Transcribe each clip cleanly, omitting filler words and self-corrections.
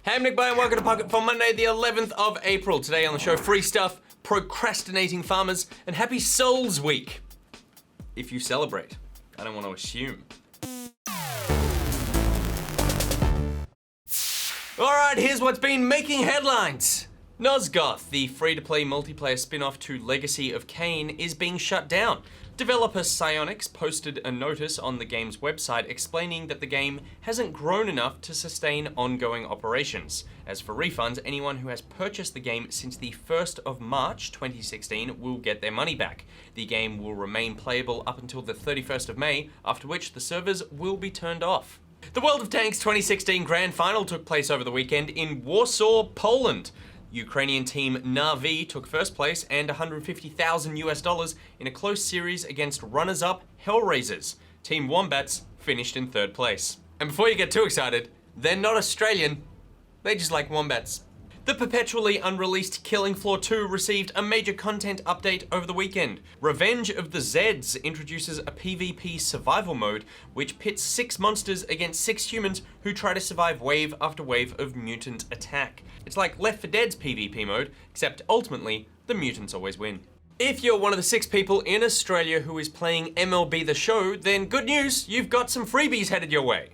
Hey, I'm NichBoy and welcome to Pocket for Monday, the 11th of April. Today on the show, free stuff, procrastinating farmers, and Happy Souls Week. If you celebrate. I don't want to assume. Alright, here's what's been making headlines. Nosgoth, the free-to-play multiplayer spin-off to Legacy of Kain, is being shut down. Developer Psyonix posted a notice on the game's website explaining that the game hasn't grown enough to sustain ongoing operations. As for refunds, anyone who has purchased the game since the 1st of March 2016 will get their money back. The game will remain playable up until the 31st of May, after which the servers will be turned off. The World of Tanks 2016 Grand Final took place over the weekend in Warsaw, Poland. Ukrainian team Na'Vi took first place and $150,000 in a close series against runners-up Hellraisers. Team Wombats finished in third place. And before you get too excited, they're not Australian, they just like wombats. The perpetually unreleased Killing Floor 2 received a major content update over the weekend. Revenge of the Zeds introduces a PvP survival mode which pits 6 monsters against 6 humans who try to survive wave after wave of mutant attack. It's like Left 4 Dead's PvP mode, except ultimately, the mutants always win. If you're one of the 6 people in Australia who is playing MLB The Show, then good news, you've got some freebies headed your way.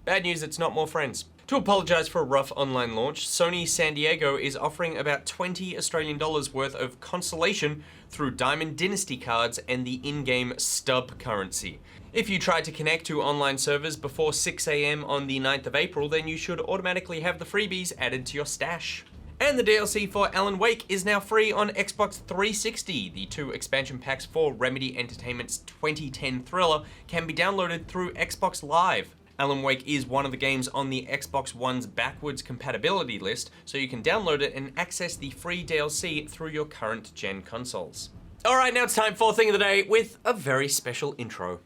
Bad news, it's not more friends. To apologise for a rough online launch, Sony San Diego is offering about $20 Australian worth of consolation through Diamond Dynasty cards and the in-game stub currency. If you tried to connect to online servers before 6 AM on the 9th of April, then you should automatically have the freebies added to your stash. And the DLC for Alan Wake is now free on Xbox 360. The 2 expansion packs for Remedy Entertainment's 2010 thriller can be downloaded through Xbox Live. Alan Wake is one of the games on the Xbox One's backwards compatibility list, so you can download it and access the free DLC through your current gen consoles. Alright, now it's time for Thing of the Day with a very special intro.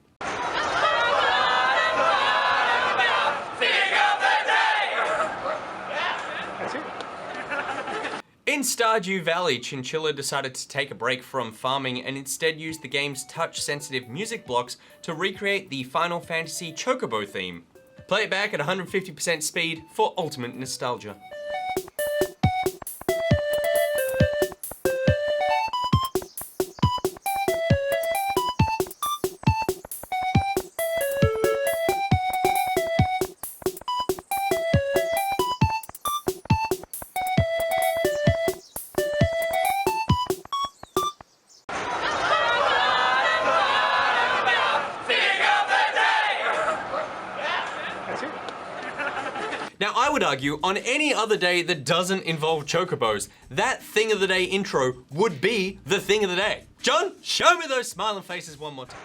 In Stardew Valley, Chinchilla decided to take a break from farming and instead used the game's touch-sensitive music blocks to recreate the Final Fantasy Chocobo theme. Play it back at 150% speed for ultimate nostalgia. Now, I would argue, on any other day that doesn't involve chocobos, that Thing of the Day intro would be the Thing of the Day. John, show me those smiling faces one more time.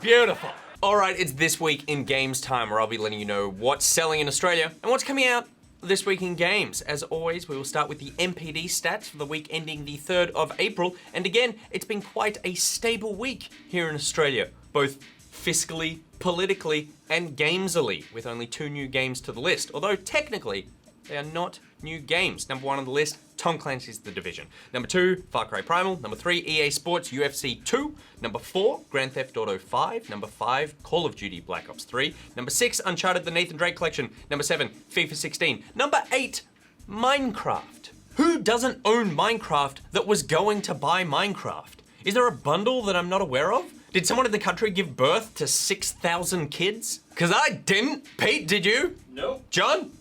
Beautiful. All right, it's This Week in Games time, where I'll be letting you know what's selling in Australia and what's coming out this week in games. As always, we will start with the MPD stats for the week ending the 3rd of April. And again, it's been quite a stable week here in Australia, both fiscally, politically, and gamesily, with only 2 new games to the list, although technically they are not new games. Number 1 on the list, Tom Clancy's The Division. Number 2, Far Cry Primal. Number 3, EA Sports UFC 2. Number 4, Grand Theft Auto 5. Number 5, Call of Duty Black Ops 3. Number 6, Uncharted The Nathan Drake Collection. Number 7, FIFA 16. Number 8, Minecraft. Who doesn't own Minecraft that was going to buy Minecraft? Is there a bundle that I'm not aware of? Did someone in the country give birth to 6,000 kids? Because I didn't. Pete, did you? Nope. John?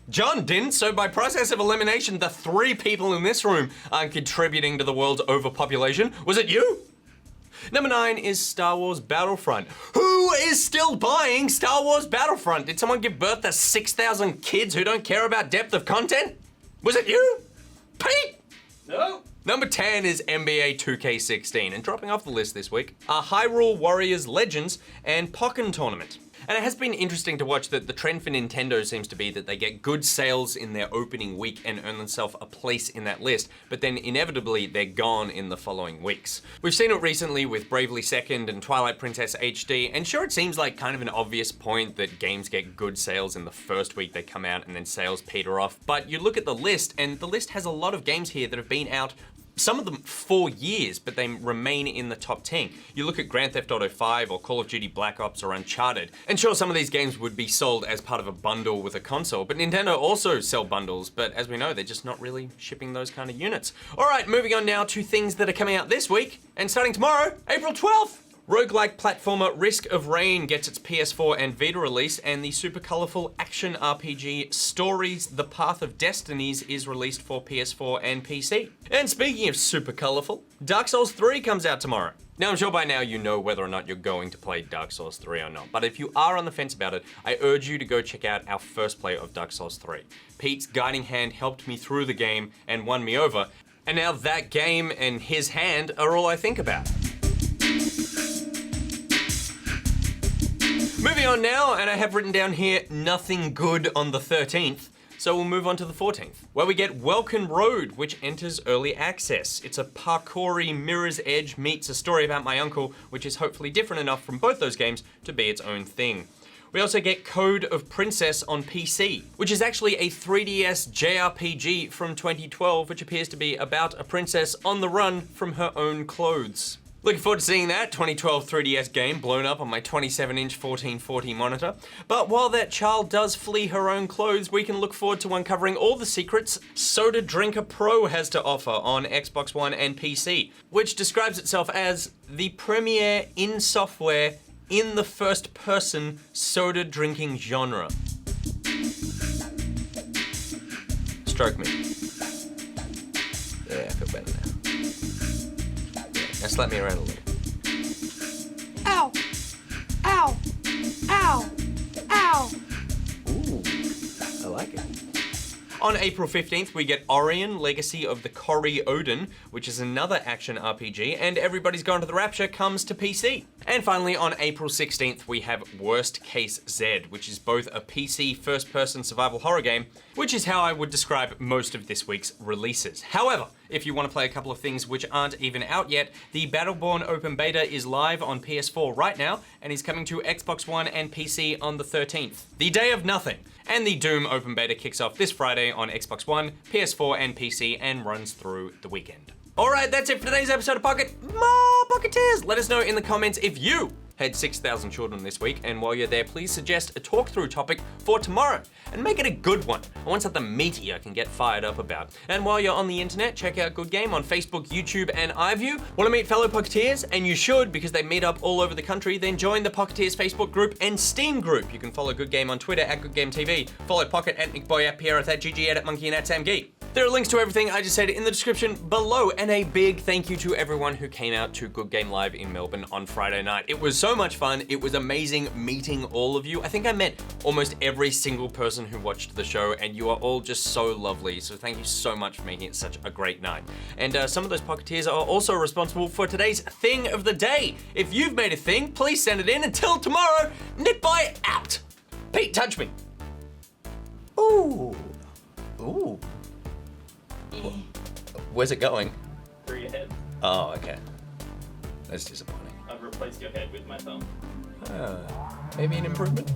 John didn't, so by process of elimination, the 3 people in this room aren't contributing to the world's overpopulation. Was it you? Number 9 is Star Wars Battlefront. Who is still buying Star Wars Battlefront? Did someone give birth to 6,000 kids who don't care about depth of content? Was it you? Pete? No. Number 10 is NBA 2K16, and dropping off the list this week are Hyrule Warriors Legends and Pokken Tournament. And it has been interesting to watch that the trend for Nintendo seems to be that they get good sales in their opening week and earn themselves a place in that list, but then inevitably they're gone in the following weeks. We've seen it recently with Bravely Second and Twilight Princess HD, and sure, it seems like kind of an obvious point that games get good sales in the first week they come out and then sales peter off, but you look at the list and the list has a lot of games here that have been out some of them for years, but they remain in the top 10. You look at Grand Theft Auto 5 or Call of Duty Black Ops or Uncharted, and sure, some of these games would be sold as part of a bundle with a console, but Nintendo also sell bundles, but as we know, they're just not really shipping those kind of units. All right, moving on now to things that are coming out this week, and starting tomorrow, April 12th. Roguelike platformer Risk of Rain gets its PS4 and Vita release, and the super colorful action RPG Stories: The Path of Destinies is released for PS4 and PC. And speaking of super colorful, Dark Souls 3 comes out tomorrow. Now, I'm sure by now you know whether or not you're going to play Dark Souls 3 or not, but if you are on the fence about it, I urge you to go check out our first play of Dark Souls 3. Pete's guiding hand helped me through the game and won me over, and now that game and his hand are all I think about. Moving on now, and I have written down here, nothing good on the 13th. So we'll move on to the 14th, where we get Welkin Road, which enters early access. It's a parkoury Mirror's Edge meets a story about my uncle, which is hopefully different enough from both those games to be its own thing. We also get Code of Princess on PC, which is actually a 3DS JRPG from 2012, which appears to be about a princess on the run from her own clothes. Looking forward to seeing that 2012 3DS game blown up on my 27-inch 1440 monitor. But while that child does flee her own clothes, we can look forward to uncovering all the secrets Soda Drinker Pro has to offer on Xbox One and PC, which describes itself as the premier in-software, in the first-person soda drinking genre. Stroke me. Yeah, I feel better now. Now slap me around a little. Ow! Ow! Ow! Ow! Ooh, I like it. On April 15th, we get Orion, Legacy of the Corrie Odin, which is another action RPG, and Everybody's Gone to the Rapture comes to PC. And finally, on April 16th, we have Worst Case Z, which is both a PC first-person survival horror game, which is how I would describe most of this week's releases. However, if you want to play a couple of things which aren't even out yet, the Battleborn Open Beta is live on PS4 right now, and is coming to Xbox One and PC on the 13th, the day of nothing. And the Doom Open Beta kicks off this Friday on Xbox One, PS4 and PC, and runs through the weekend. All right, that's it for today's episode of Pocket. More Pocketeers! Let us know in the comments if you had 6,000 children this week, and while you're there, please suggest a talk-through topic for tomorrow, and make it a good one. I want something meaty I can get fired up about. And while you're on the internet, check out Good Game on Facebook, YouTube, and iView. Want to meet fellow Pocketeers? And you should, because they meet up all over the country, then join the Pocketeers Facebook group and Steam group. You can follow Good Game on Twitter at GoodGameTV, follow Pocket at NichBoy, at Pierre, at GG, at Monkey, and at SamGee. There are links to everything I just said in the description below, and a big thank you to everyone who came out to Good Game Live in Melbourne on Friday night. It was so much fun. It was amazing meeting all of you. I think I met almost every single person who watched the show, and you are all just so lovely. So thank you so much for making it such a great night. And some of those Pocketeers are also responsible for today's Thing of the Day. If you've made a thing, please send it in. Until tomorrow, NichBoy out. Pete, touch me. Ooh. Ooh. Where's it going? 3 ahead. Oh, okay. That's disappointing. I've replaced your head with my thumb. Maybe an improvement?